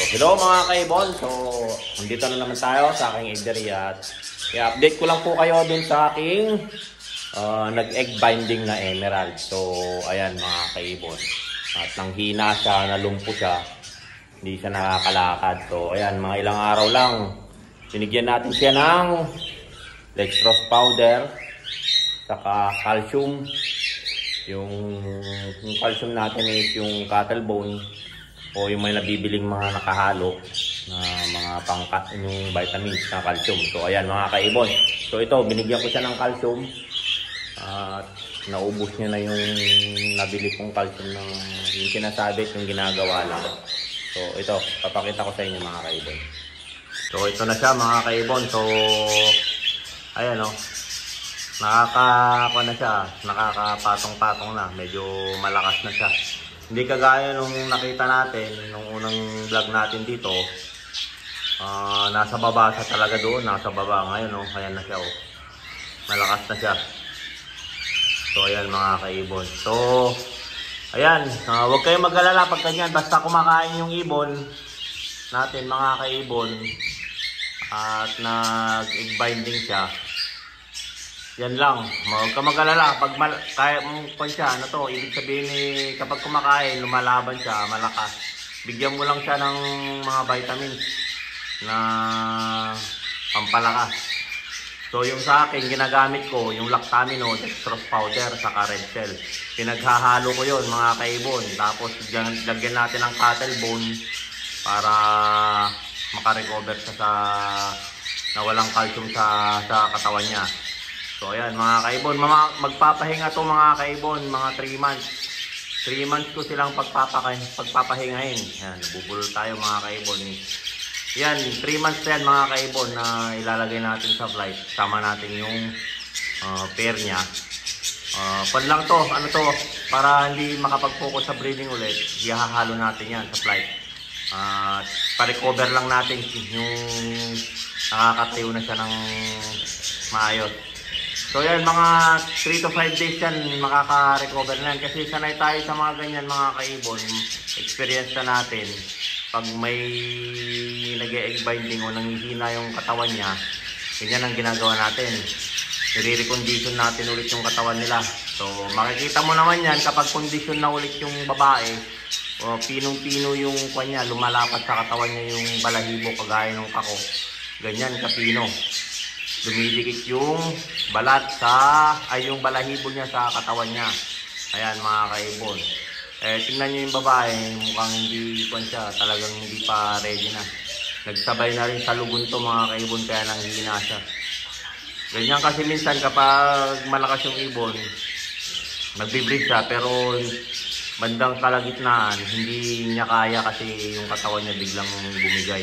Hello mga kaibon, so nandito na naman tayo sa aking eggery at i-update ko lang po kayo dun sa aking nag-egg binding na emerald. So ayan mga kaibon, at nanghina siya, nalumpo siya, hindi siya nakakalakad. So ayan, mga ilang araw lang, binigyan natin siya ng dextrose powder saka calcium. Yung calcium natin is yung cattle bone o yung may nabibiling mga nakahalo na mga pangkat yung vitamins na calcium. So ayan mga kaibon, so ito binigyan ko siya ng calcium at naubos niya na yung nabili kong calcium ng yung sinasabi yung ginagawa lang. So ito papakita ko sa inyo mga kaibon. So ito na siya mga kaibon. So ayan o, nakakapatong-patong na, medyo malakas na siya. Hindi kagaya nung nakita natin nung unang vlog natin dito, nasa baba siya talaga doon, nasa baba. Ngayon oh, ayan na siya oh, malakas na siya. So ayan mga kaibon, so ayan, huwag kayong mag-alala pag ganyan, basta kumakain yung ibon natin mga kaibon at nag-egg binding siya, yan lang, huwag ka mag-alala. Pag kaya mong siya, ano to, ibig sabihin kapag kumakain, lumalaban siya, malakas, bigyan mo lang siya ng mga vitamins na pampalakas. So yung sa akin, ginagamit ko yung Lactamino, dextrose powder, saka red cell. Pinaghahalo ko yon mga kaibon. Tapos lagyan natin ng cattle bone para makarecover siya sa nawalang calcium sa katawan niya. So ayan mga kaibon, magpapahinga to mga kaibon, mga 3 months. 3 months ko silang pagpapahingahin. Yan, bubulol tayo mga kaibon. Yan, 3 months yan mga kaibon na ilalagay natin sa flight. Sama natin yung pair niya. Pan lang to, ano to, para hindi makapag-focus sa breeding ulit, ihahalo natin yan sa flight. Pa-recover lang natin yung nakakatayo na siya ng maayos. So yan, mga 3 to 5 days yan makaka-recover na yan. Kasi sanay tayo sa mga ganyan mga kaibon. Experience na natin. Pag may nag-egg binding o nanghihina yung katawan niya, ganyan ang ginagawa natin. I-recondition natin ulit yung katawan nila. So makikita mo naman yan kapag condition na ulit yung babae. O pinong-pino yung kanya, lumalapat sa katawan niya yung balahibo kagaya ng kako. Ganyan kapino. Dumidikit yung balat yung balahibo niya sa katawan niya. Ayan mga kaibon. Tingnan nyo yung babae, mukhang hindi siya, talagang hindi pa ready na. Nagsabay na rin sa lugon to mga kaibon, kaya nanghihina siya. Ganyan kasi minsan kapag malakas yung ibon, nagbe-breed siya, pero bandang kalagitnaan, hindi niya kaya kasi yung katawan niya biglang bumigay.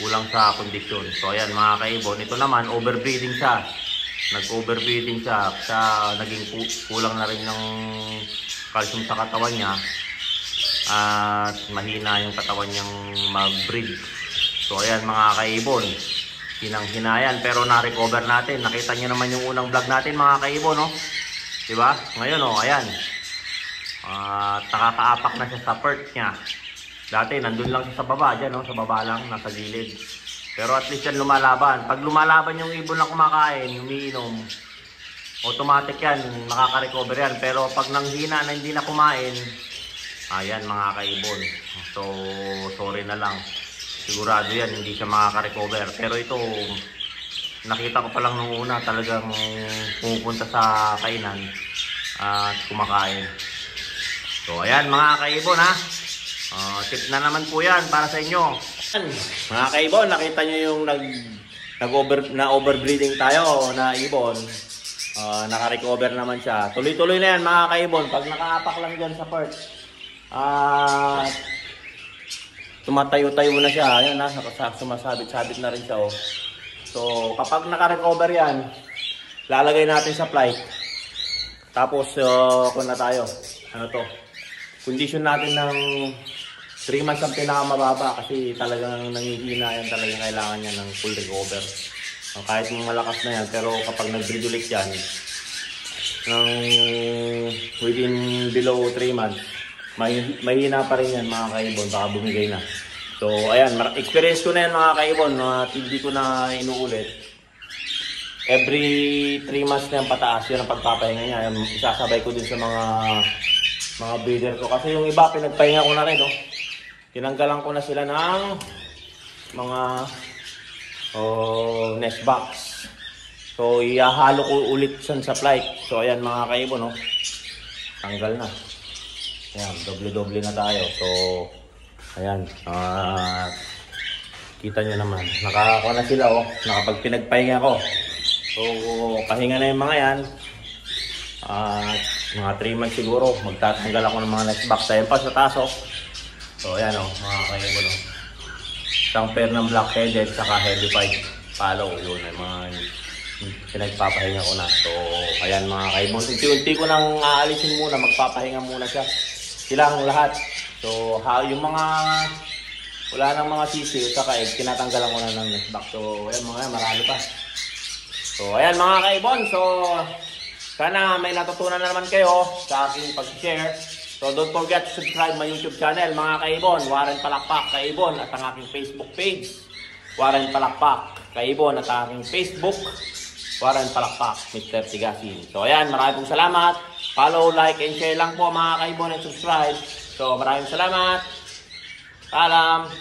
Kulang sa kondisyon. So ayan mga kaibon, ito naman overbreeding siya. Nag-overbreeding siya, naging kulang na rin ng calcium sa katawan niya at mahina yung katawan niyang mag-breed. So ayan mga kaibon, hinang-hina yan, pero na-recover natin. Nakita niyo naman yung unang vlog natin mga kaibon, no? Diba? Ngayon oh, ayan, nakakaapak na siya sa perch niya. Dati nandun lang siya sa baba, dyan no? Sa baba lang, nasa gilid. Pero at least yan lumalaban. Pag lumalaban yung ibon na kumakain, umiinom, automatic yan, makaka-recover yan. Pero pag nanghina na hindi na kumain, ayan mga kaibon. So sorry na lang. Sigurado yan, hindi siya makaka-recover. Pero ito, nakita ko pa lang nung una, talagang pumupunta sa kainan at kumakain. So ayan mga kaibon ha. Tip na naman po yan para sa inyo. Mga kaibon, nakita nyo yung overbreeding tayo na ibon. Naka-recover naman siya. Tuloy-tuloy na yan mga kaibon. Pag nakaapak lang dyan sa perch, tumatayo-tayo na siya. Ayan, sumasabit-sabit na rin siya. Oh. So kapag naka-recover yan, lalagay natin sa flight. Tapos kung na tayo, ano to, condition natin ng 3 months ang pinakamababa kasi talagang nanghihina yan, talagang kailangan niya ng full recover. Kahit malakas na yan, pero kapag nag-breed ulit yan, within below 3 months, mahina pa rin yan mga kaibon, baka bumigay na. So, ayan, experience ko na yan mga kaibon, at hindi ko na inuulit. Every 3 months na yung pataas, yun ang pagpapahinga niya. Isasabay ko din sa mga breeder ko. Kasi yung iba, pinagpahinga ko na rin, no? Tinanggalan ko na sila ng mga nest box. So, ihahalo ko ulit sa flight. So, ayan mga kaibon, no? Tanggal na. Ayan, doble-doble na tayo. So, ayan, kita nyo naman, nakakakuha na sila, oh, nakapag pinagpahinga ko. So, pahinga na yung mga yan. Mga 3 months siguro, magtatanggal ako ng mga nest box. Ayan pa sa taas, oh. So, ayan, oh, mga kaibon, oh. Isang pair ng black-headed, saka heavy-pied follow. Yun, ay mga pinagpapahinga ko na. So, ayan mga kaibon. Unti-unti ko nang aalisin muna, magpapahinga muna siya. Silang lahat. So, yung mga wala nang mga sisiw saka egg, tinatanggalan ko na ng nest box. So, ayan mga marami pa. So, ayan mga kaibon. So, sana may natutunan na naman kayo sa aking pag-share. So, don't forget to subscribe my YouTube channel mga kaibon. Warren Palakpak Kaibon at ang aking Facebook page. Warren Palakpak Kaibon at ang aking Facebook. Warren Palakpak Mr. Tigasin. So, ayan. Maraming pong salamat. Follow, like, and share lang po mga kaibon and subscribe. So, maraming salamat. Paalam.